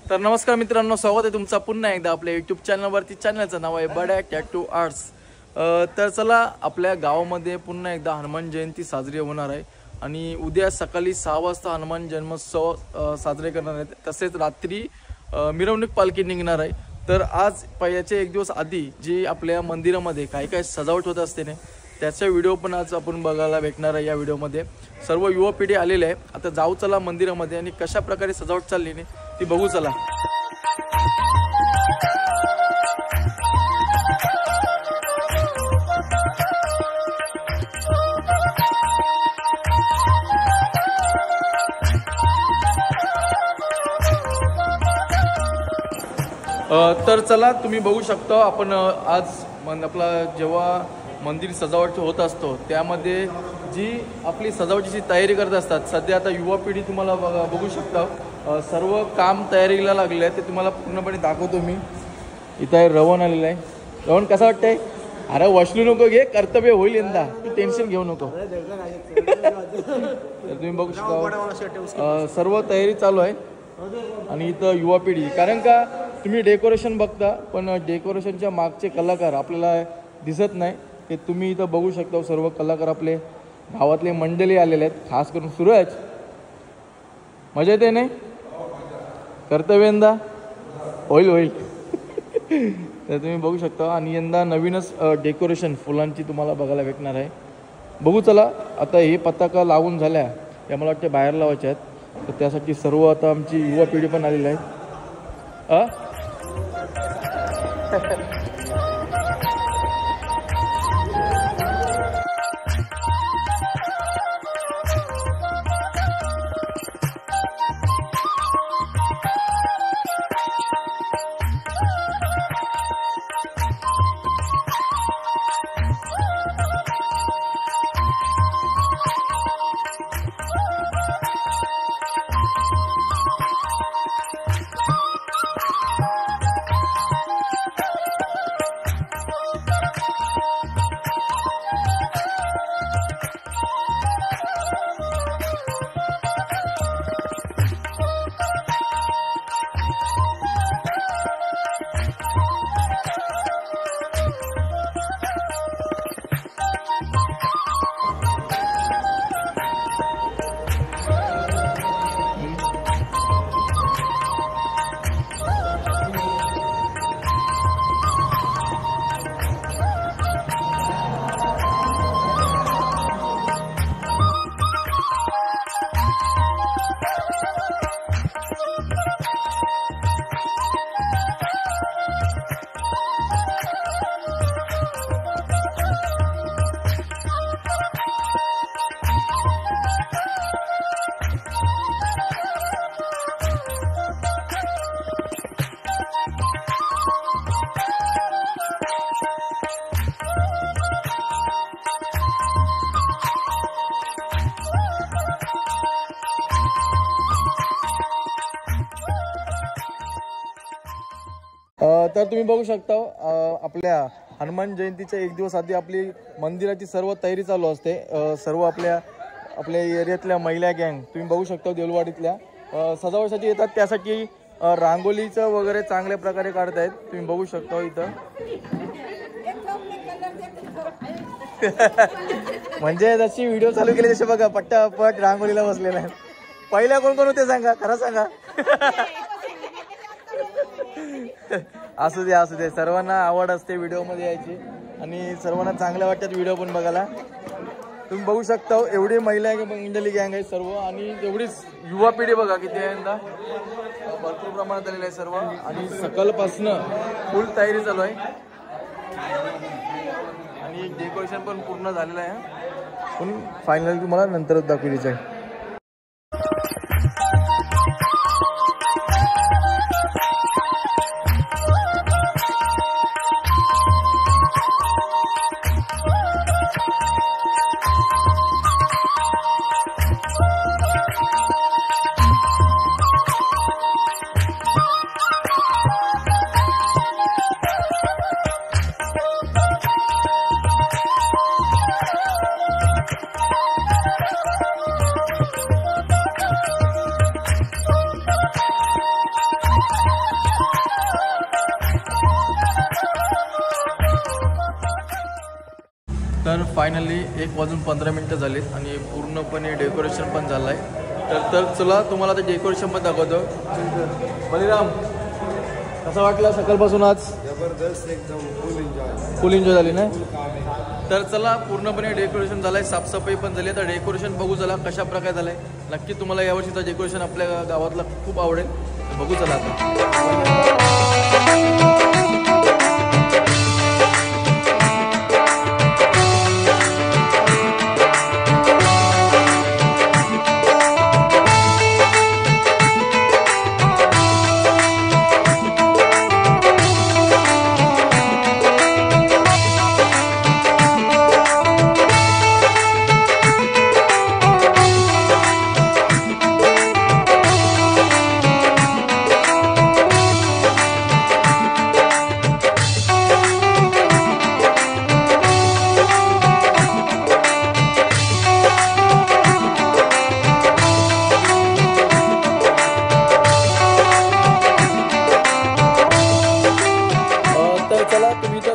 तर नमस्कार मित्रांनो, स्वागत आहे तुमचा पुन्हा एकदा आपल्या यूट्यूब चॅनलवरती. चॅनलचं नाव आहे बड्या टॅटू आर्ट्स. तर चला, आपल्या गावामध्ये पुन्हा एकदा हनुमान जयंती साजरी होणार आहे आणि उद्या सकाळी 6 वाजता हनुमान जन्मोत्सव साजरे करणार आहेत. तसेच रात्री मिरवणूक पालखी निघणार आहे. तर आज याचे एक दिवस आधी जी आपल्या मंदिरामध्ये काही काही सजावट होत असते ना, त्याचा व्हिडिओ पण आज आपण बघायला भेटणार आहे. या व्हिडिओमध्ये सर्व युवा पिढी आलेले आहे. आता जाऊ चला मंदिरामध्ये आणि कशा प्रकारे सजावट चालली नाही ती बघू चला. तर चला, तुम्ही बघू शकता आपण आज आपला जेव्हा मंदिर सजावट होत असतो त्यामध्ये जी आपली सजावटीची तयारी करत असतात. सध्या आता युवा पिढी तुम्हाला बघू शकता सर्व काम तयारीला लागले आहे. ते तुम्हाला पूर्णपणे दाखवतो मी. इथं आहे रवण आलेलं आहे. रवण कसं वाटतंय? अरे वशलू नको घे, कर्तव्य होईल यंदा, तू टेन्शन घेऊ नको. तर तुम्ही बघू शकता सर्व तयारी चालू आहे. आणि इथं युवा पिढी, कारण का तुम्ही डेकोरेशन बघता पण डेकोरेशनच्या मागचे कलाकार आपल्याला दिसत नाही. ते तुम्ही इथं बघू शकता. सर्व कलाकार आपले गावातले मंडळी आलेले आहेत. खास करून सूरज, मजा येते नाही? कर्तव्य यंदा होईल होईल. तर तुम्ही बघू शकता. आणि यंदा नवीनच डेकोरेशन फुलांची तुम्हाला बघायला भेटणार आहे. बघू चला. आता हे पताका लावून झाल्या, या मला वाटते बाहेर लावायच्या आहेत. तर त्यासाठी सर्व आता आमची युवा पिढी पण आलेली आहे. तर तुम्ही बघू शकता आपल्या हनुमान जयंतीच्या एक दिवस आधी आपली मंदिराची सर्व तयारी चालू असते. सर्व आपल्या एरियातल्या महिला गँग तुम्ही बघू शकता देवलवाडीतल्या सजावटीसाठी येतात. त्यासाठी रांगोलीचं वगैरे चांगल्या प्रकारे काढत आहेत. तुम्ही बघू शकता इथं. म्हणजे जशी व्हिडिओ चालू केली तसे बघा पट्टापट रांगोलीला बसलेला आहे. पहिल्या कोण कोण होते सांगा, खरं सांगा. असू दे सर्वांना आवड असते व्हिडिओमध्ये यायची आणि सर्वांना चांगल्या वाटतात व्हिडिओ पण बघायला. तुम्ही बघू शकता एवढी महिला मंडळी गँग आहे सर्व. आणि एवढीच युवा पिढी बघा किती आहे यंदा, भरपूर प्रमाणात आलेलं आहे सर्व. आणि सकाळपासनं फुल तयारी चालू आहे आणि डेकोरेशन पण पूर्ण झालेलं आहे. पण फायनली तुम्हाला नंतरच दाखवलीच आहे. फायनली 1:15 झालेत आणि पूर्णपणे डेकोरेशन पण झालं आहे. तर चला तुम्हाला ते डेकोरेशन पण दाखवतो. बलिराम कसं वाटलं सकाळपासून आज? जबरदस्त, एकदम फुल एन्जॉय झाली ना. तर चला पूर्णपणे डेकोरेशन झालं आहे, साफसफाई पण झाली आहे. तर डेकोरेशन बघू चला कशा प्रकारे झालं आहे. नक्की तुम्हाला यावर्षीचं डेकोरेशन आपल्या गावातलं खूप आवडेल. बघू चला आता.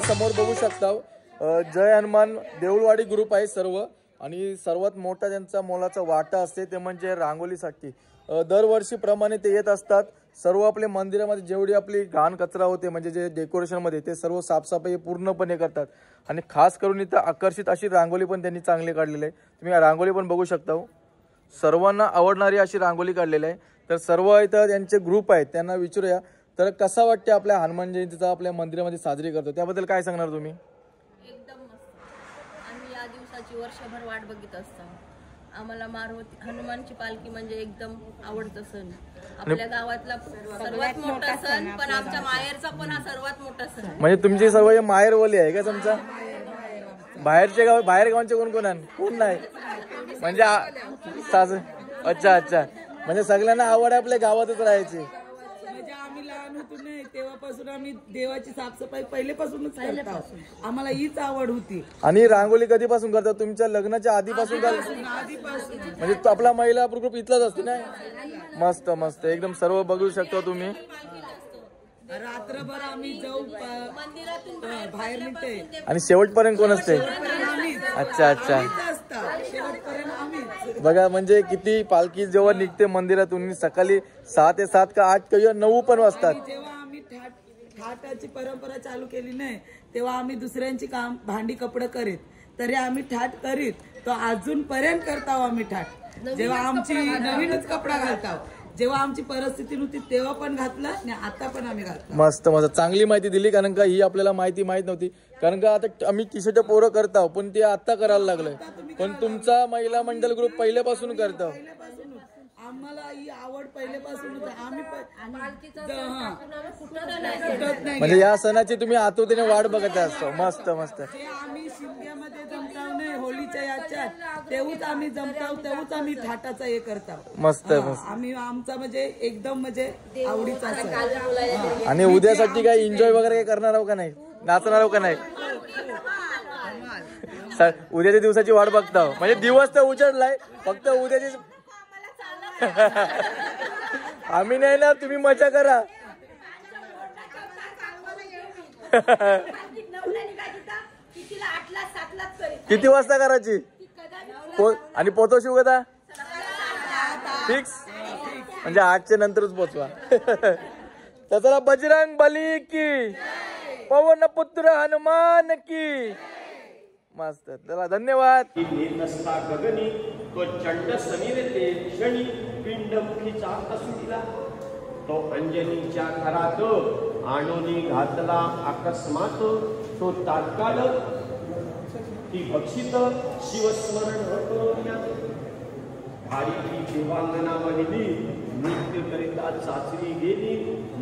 समोर बघू शकता जय हनुमान देऊळवाडी ग्रुप आहे सर्व, आणि सर्वात मोठा त्यांचा मोलाचा वाटा असते ते म्हणजे रांगोलीसाठी. दरवर्षीप्रमाणे ते येत असतात. सर्व आपले मंदिरामध्ये जेवढी आपली घाण कचरा होते म्हणजे जे डेकोरेशनमध्ये ते सर्व साफसफाई पूर्णपणे करतात. आणि खास करून इथं आकर्षित अशी रांगोली पण त्यांनी चांगली काढलेली आहे. तुम्ही रांगोली पण बघू शकता. सर्वांना आवडणारी अशी रांगोली काढलेली आहे. तर सर्व इथं त्यांचे ग्रुप आहेत त्यांना विचारूया तर कसा वाटते आपल्या हनुमान जयंतीचा आपल्या मंदिरामध्ये साजरी करतो त्याबद्दल काय सांगणार तुम्ही? एकदम मस्त. आम्ही या दिवसाची वर्षभर वाट बघत असतो. आम्हाला मारुती हनुमानची पालखी म्हणजे एकदम आवडतं सण. आपल्या गावातला सर्वात मोठा सण, पण आमच्या माहेरचा पण हा सर्वात मोठा सण. म्हणजे तुमची सर्व माहेरवली आहे का तुमचा? बाहेरचे गाव बाहेर गावांचे कोण कोण आहे? कोण नाही म्हणजे अच्छा अच्छा, म्हणजे सगळ्यांना आवड आहे आपल्या गावातच राहायची. तेव्हापासून आम्ही देवाची साफसफाई पहिलेपासूनच करतो. आम्हाला हीच आवड होती. आणि रांगोली कधीपासून करता? तुमच्या लग्नाच्या आधीपासून म्हणजे आपला महिला ग्रुप इथलाच असते ना. मस्त मस्त एकदम सर्व बघू शकतो तुम्ही. रात्रभर आम्ही जाऊ बाहेर निघते आणि शेवटपर्यंत कोण असते? अच्छा अच्छा, बघा म्हणजे किती पालखी जेव्हा निघते मंदिरातून सकाळी 6 ते 7 का 8 किंवा 9 पण वाजतात. जेव्हा आम्ही ठाटाची परंपरा चालू केली नाही तेव्हा आम्ही दुसऱ्यांची काम भांडी कपडे करीत, तरी आम्ही ठाट करीत तो अजूनपर्यंत करतो आम्ही ठाट. जेव्हा आमची नवीनच कपडा घालतो, जेव्हा आमची परिस्थिती नव्हती तेव्हा पण घातलं आणि आता पण आम्ही घालतो. मस्त मस्त, चांगली माहिती दिली. कारण का ही आपल्याला माहिती माहित नव्हती. कारण का आता आम्ही टी-शर्ट पोरं करतो पण ते आता करायला लागलंय. पण तुमचा महिला मंडळ ग्रुप पहिल्यापासून करतो. आम्हाला ही आवड पहिल्यापासून आम्ही म्हणजे या सणाची तुम्ही आतुरतेने वाट बघत असतो. मस्त मस्त. आम्ही शिमग्यामध्ये जमताव नाही होळीच्या याच्यात तेव्हाच आम्ही जमताव, तेव्हाच आम्ही ठाटाचा हे करतो. मस्त मस्त. आम्ही आमचा म्हणजे एकदम म्हणजे आवडीचा. आणि उद्यासाठी काय एन्जॉय वगैरे काय करणार आहो का नाही? नाचणार आहो का नाही? उद्याच्या दिवसाची वाट बघता म्हणजे दिवस तर उजडलाय, फक्त उद्याची आम्ही नाही ना, तुम्ही मजा करा. किती वाजता करायची? आणि पोहोचवशी कदा फिक्स म्हणजे 8च्या नंतरच पोचवा. तर चला, बजरंग बली की, पवन पुत्र हनुमान की. मस्त, चला धन्यवाद. नसता गगनी तो चंड समीरते क्षणी पिंडमुखीचा असुदिला, तो अंजनीच्या घरात आणोनी घातला अकस्मात, तो तात्काळ ती भक्षित शिवस्मरण करूया. भारी देवांगना महिली नृत्य करिता चाचणी गेली,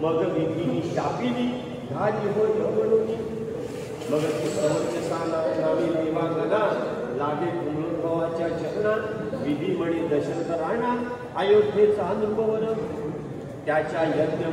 मग विधीनी शापिली घाली हो ढवळूनी. मग समोरचे सांगावी देवांगना लागे कुमलोद्भवाच्या जगना, विधी म्हणे दशरथ राणा अयोध्येचा नृपवर, त्याच्या यज्ञ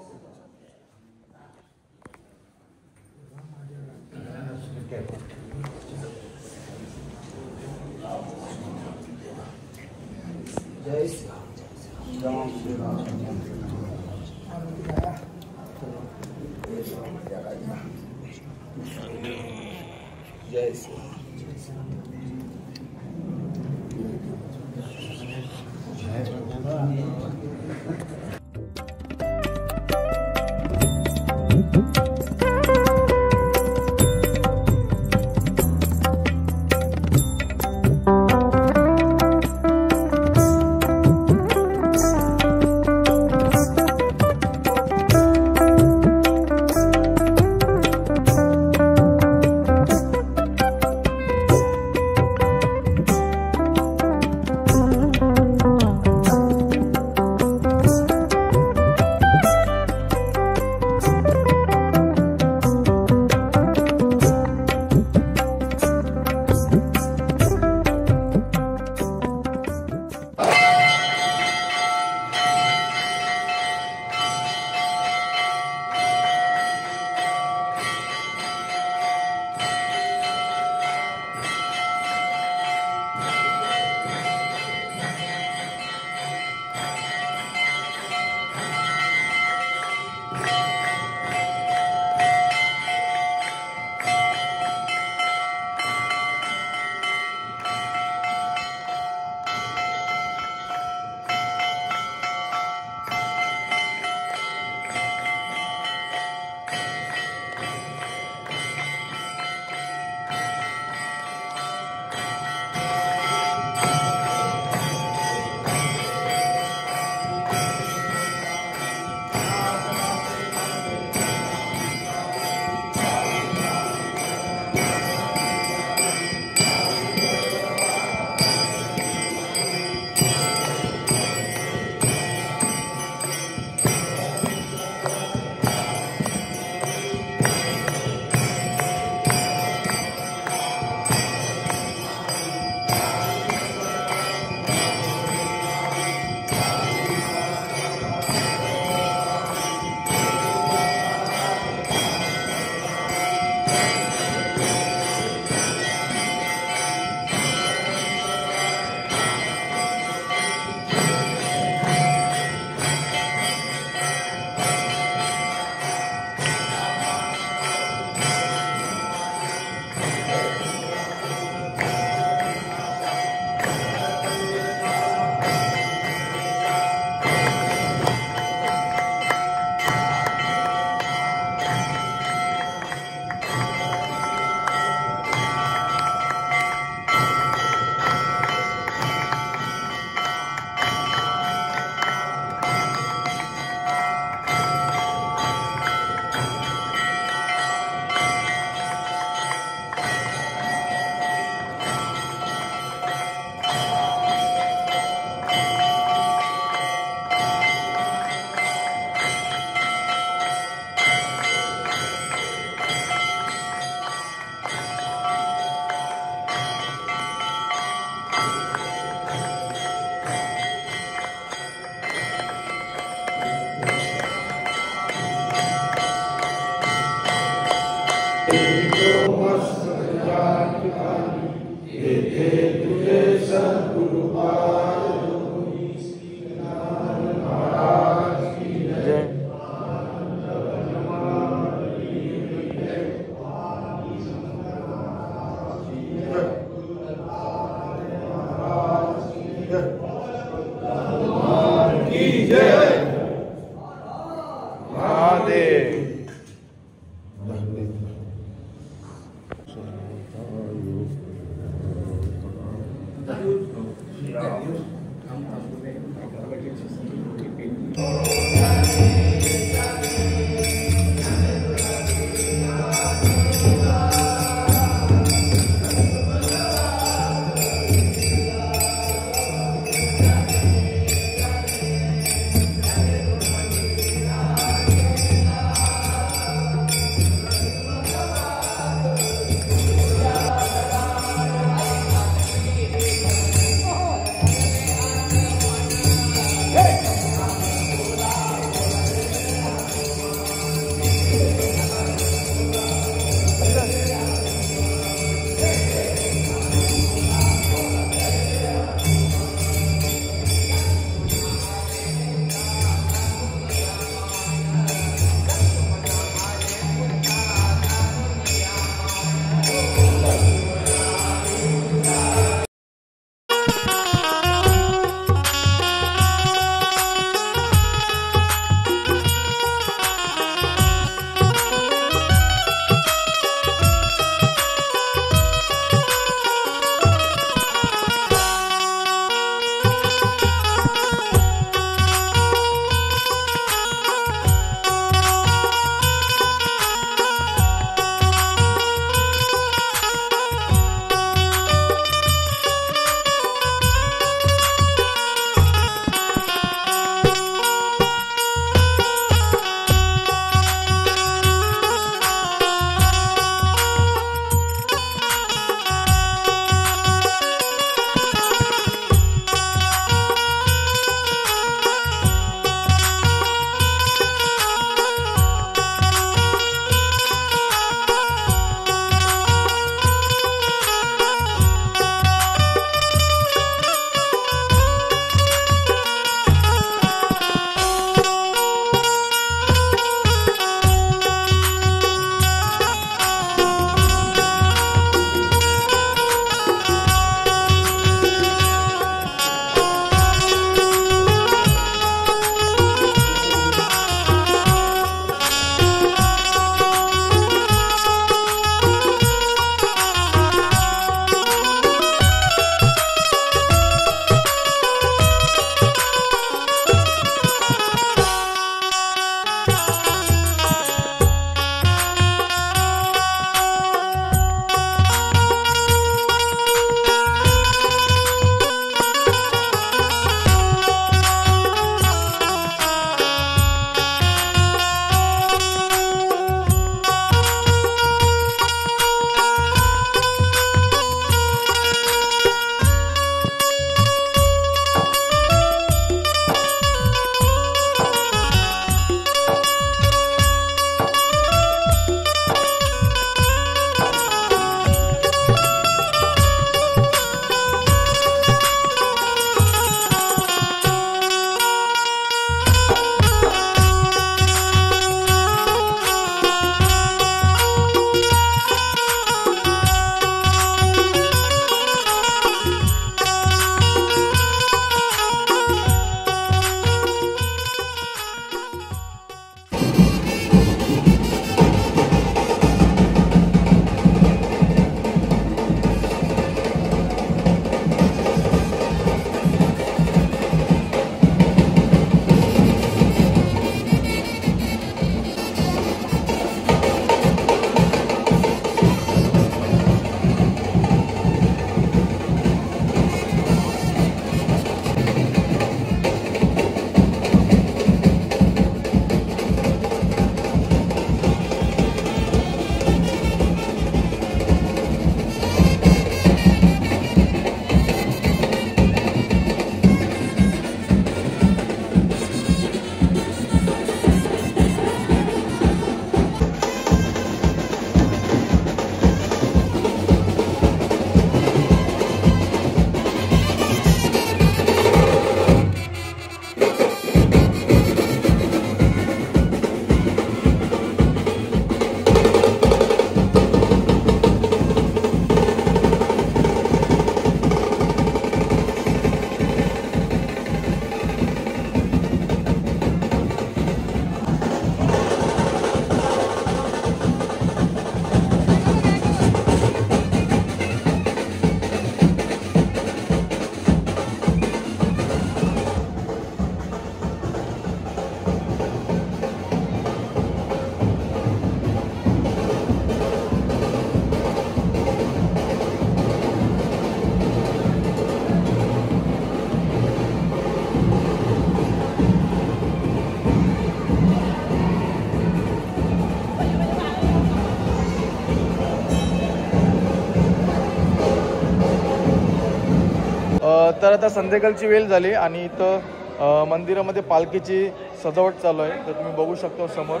तर आता संध्याकाळची वेळ झाली आणि इथं मंदिरामध्ये पालखीची सजावट चालू आहे. तर तुम्ही बघू शकता समोर.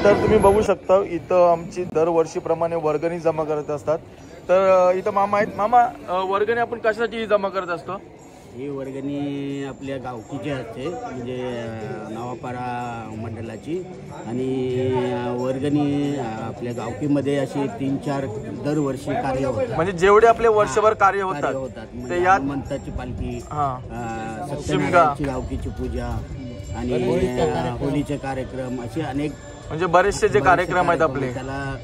तर तुम्ही बघू शकता इथं आमची दरवर्षीप्रमाणे वर्गणी जमा करत असतात. तर इथं मामा आहेत. मामा, वर्गणी आपण कशासाठी जमा करत असतो? ही वर्गणी आपल्या गावकीची असते, म्हणजे नवापाडा मंडळाची. आणि वर्गणी आपल्या गावकीमध्ये अशी 3-4 दरवर्षी कार्य होतात. म्हणजे जेवढे आपले वर्षभर कार्य होतात ते यात हनुमंताची पालखी, सत्यनारायणची गावकीची पूजा आणि होलीचे कार्यक्रम, असे अनेक म्हणजे बरेचसे जे कार्यक्रम आहेत आपले, त्याला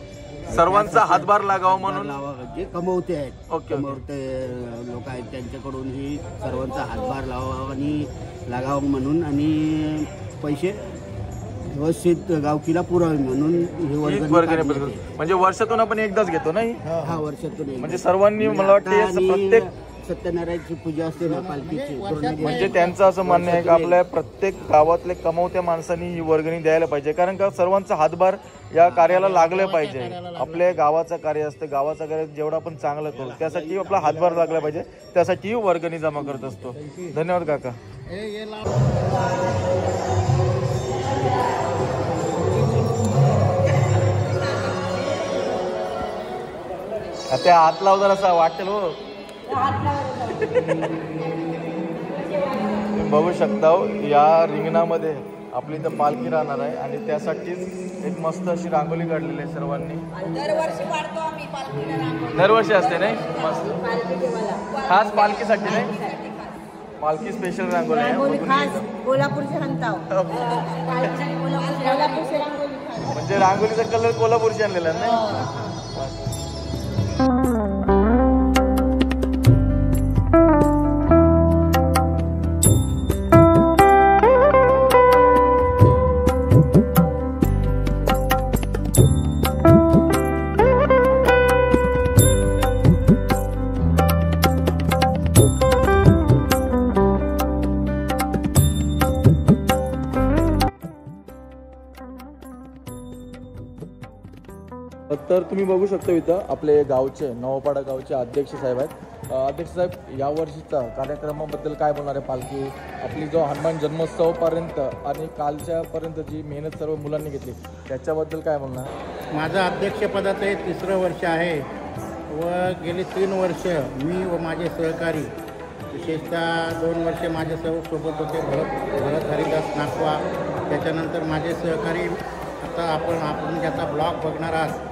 सर्वांचा हातभार लागावा म्हणून जे कमवते आहेत, ओके, कमवते लोक आहेत त्यांच्याकडून ही सर्वांचा हातभार लावावा आणि लागावा म्हणून, आणि पैसे व्यवस्थित गावकीला पुरावे म्हणून ही वर्गणी. म्हणजे वर्षातून आपण एकदाच घेतो नाही? हा, वर्षातून. म्हणजे सर्वांनी मला वाटते प्रत्येक सत्यनारायणची पूजा असते ना पालखीची, म्हणजे त्यांचं असं म्हणणं आहे की आपल्या प्रत्येक गावातल्या कमवत्या माणसांनी ही वर्गणी द्यायला पाहिजे, कारण का सर्वांचा हातभार या कार्याला लागले पाहिजे. आपल्या गावाचं कार्य असतं, गावाचं कार्य जेवढं आपण चांगलं करू त्यासाठी आपला हातभार लागला पाहिजे, त्यासाठी वर्गणी जमा करत असतो. धन्यवाद काका. त्या हात लाव जर असं वाटेल हो. तुम्ही बघू शकता या रिंगणामध्ये आपली इथं पालखी राहणार आहे आणि त्यासाठीच एक मस्त अशी रांगोळी काढलेली आहे सर्वांनी. दरवर्षी असते नाही? मस्त खास पालखीसाठी नाही, पालखी स्पेशल रांगोळी आहे. म्हणजे रांगोळीचा कलर कोल्हापूरची आणलेला नाही. तर तुम्ही बघू शकता इथं आपले गावचे नवापाडा गावचे अध्यक्ष साहेब आहेत. अध्यक्ष साहेब, या वर्षीचा कार्यक्रमाबद्दल काय बोलणार आहे? पालखी आपली जो हनुमान जन्मोत्सवापर्यंत आणि कालच्यापर्यंत जी मेहनत सर्व मुलांनी घेतली त्याच्याबद्दल काय बोलणार? माझं अध्यक्षपदाचं हे 3रं वर्ष आहे व गेली 3 वर्ष मी व माझे सहकारी, विशेषतः 2 वर्ष माझ्या सोबत होते भरत हरिदास नागवा, त्याच्यानंतर माझे सहकारी आता आपण ज्याचा ब्लॉग बघणार आहात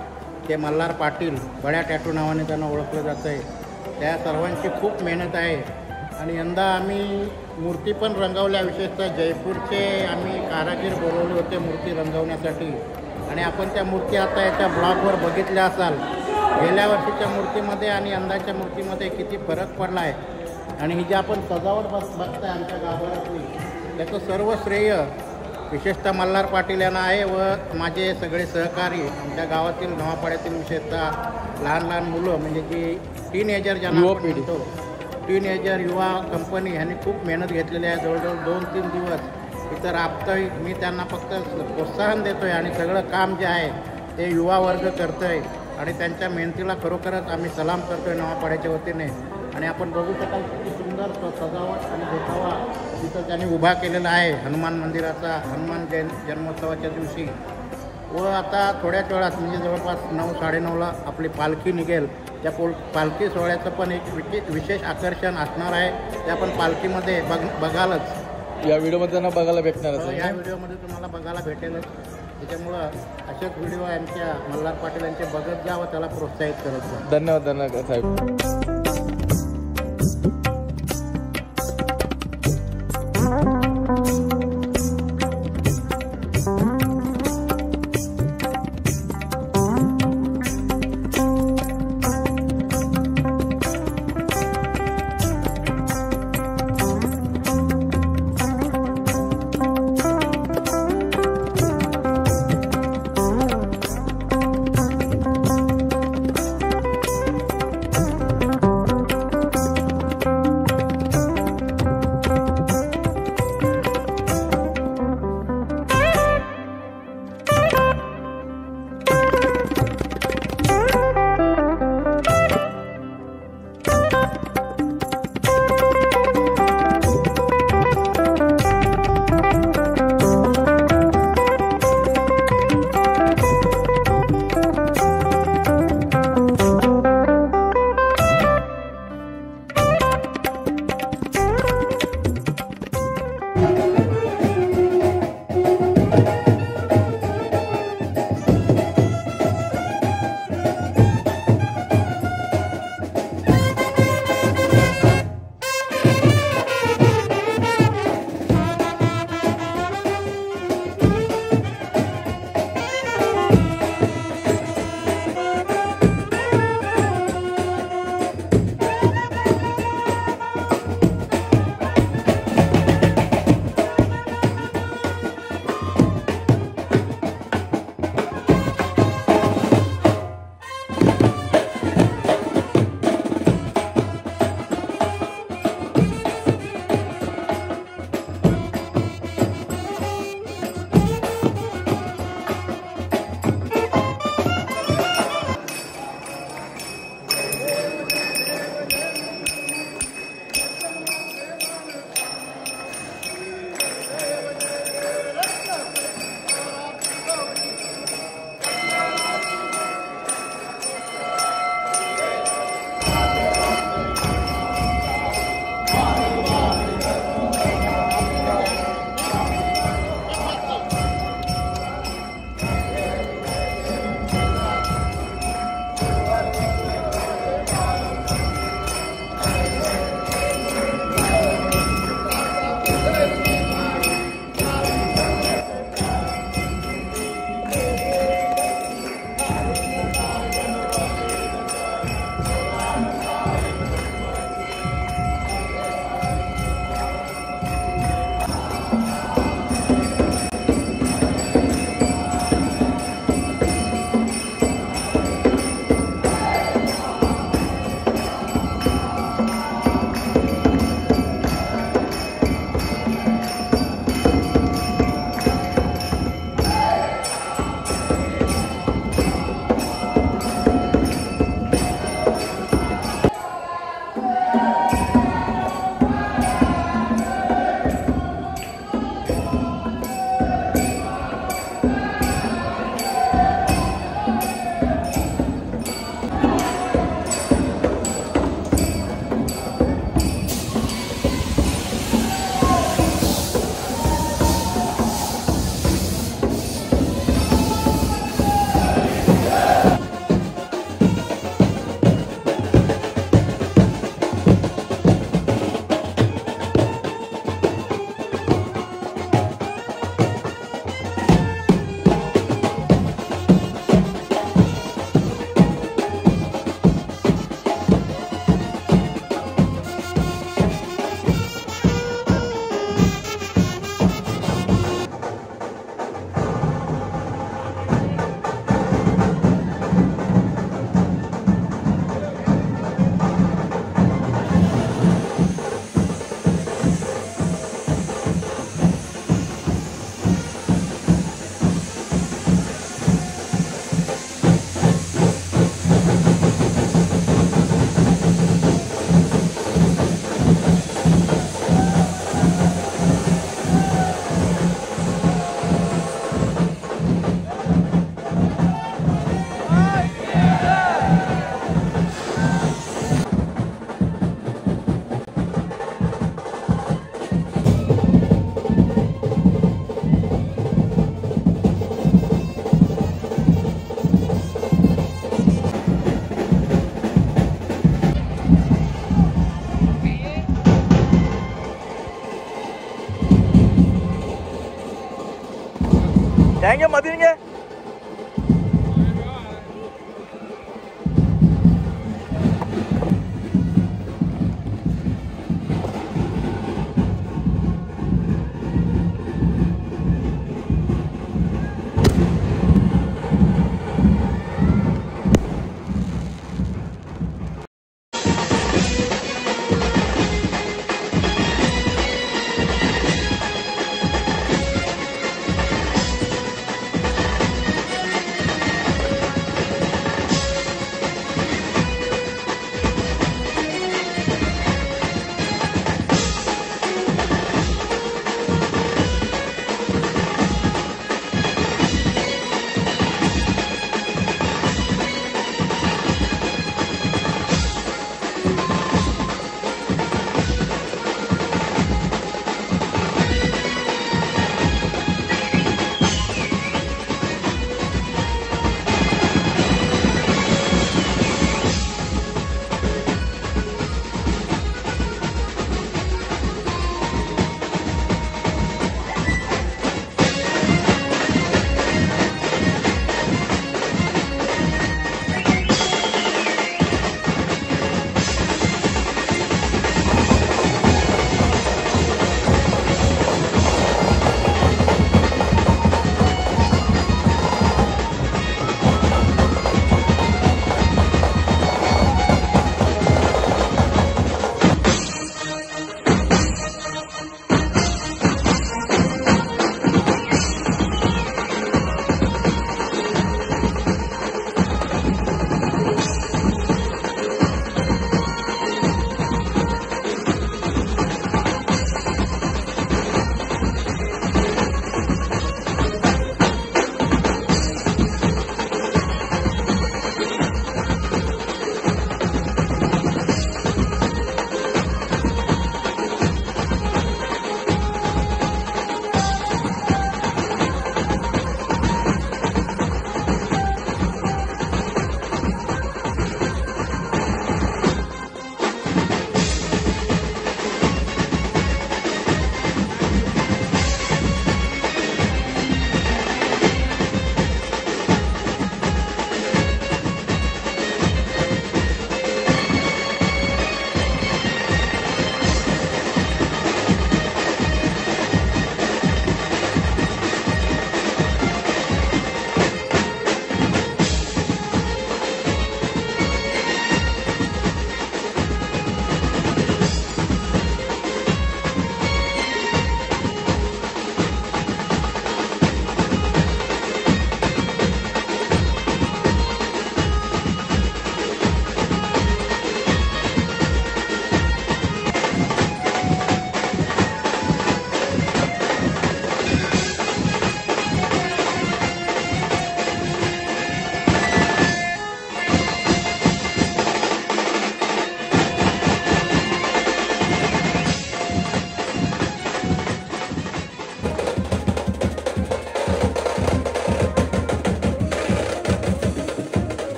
ते मल्हार पाटील, बड्या टॅटू नावाने त्यांना ओळखलं जातं आहे. त्या सर्वांची खूप मेहनत आहे. आणि यंदा आम्ही मूर्ती पण रंगवल्या, विशेषतः जयपूरचे आम्ही कारागीर बोलवले होते मूर्ती रंगवण्यासाठी. आणि आपण त्या मूर्ती आता याच्या ब्लॉगवर बघितल्या असाल. गेल्या वर्षीच्या मूर्तीमध्ये आणि यंदाच्या मूर्तीमध्ये किती फरक पडला आहे. आणि ही जी आपण सजावट बघताय आमच्या गाभाऱ्यातली, त्याचं सर्व श्रेय विशेषतः मल्हार पाटील यांना आहे व माझे सगळे सहकारी, आमच्या गावातील नवापाड्यातील विशेषतः लहान लहान मुलं, म्हणजे जी टीनएजर ज्यांना आपण म्हणतो, टीनएजर युवा कंपनी ह्यांनी खूप मेहनत घेतलेली आहे. जवळजवळ 2-3 दिवस इथं राबतोय. मी त्यांना फक्त प्रोत्साहन देतो आहे आणि सगळं काम जे आहे ते युवा वर्ग करतो आहे. आणि त्यांच्या मेहनतीला खरोखरच आम्ही सलाम करतो आहे नवापाड्याच्या वतीने. आणि आपण बघू शकाल किती सुंदर सजावट आणि देखावा तिथं त्यांनी उभा केलेला आहे हनुमान मंदिराचा, हनुमान जन्मोत्सवाच्या दिवशी. व आता थोड्याच वेळात म्हणजे जवळपास 9-9:30ला आपली पालखी निघेल. त्या पालखी सोहळ्याचं पण एक विशेष आकर्षण असणार आहे. ते आपण पालखीमध्ये बघालच. या व्हिडिओमध्ये त्यांना बघायला भेटणार. या व्हिडिओमध्ये तुम्हाला बघायला भेटेलच. त्याच्यामुळं असेच व्हिडिओ आमच्या मल्हार पाटील यांचे बघत जा व त्याला प्रोत्साहित करत जा. धन्यवाद साहेब. घ्याएंगे मदीन घे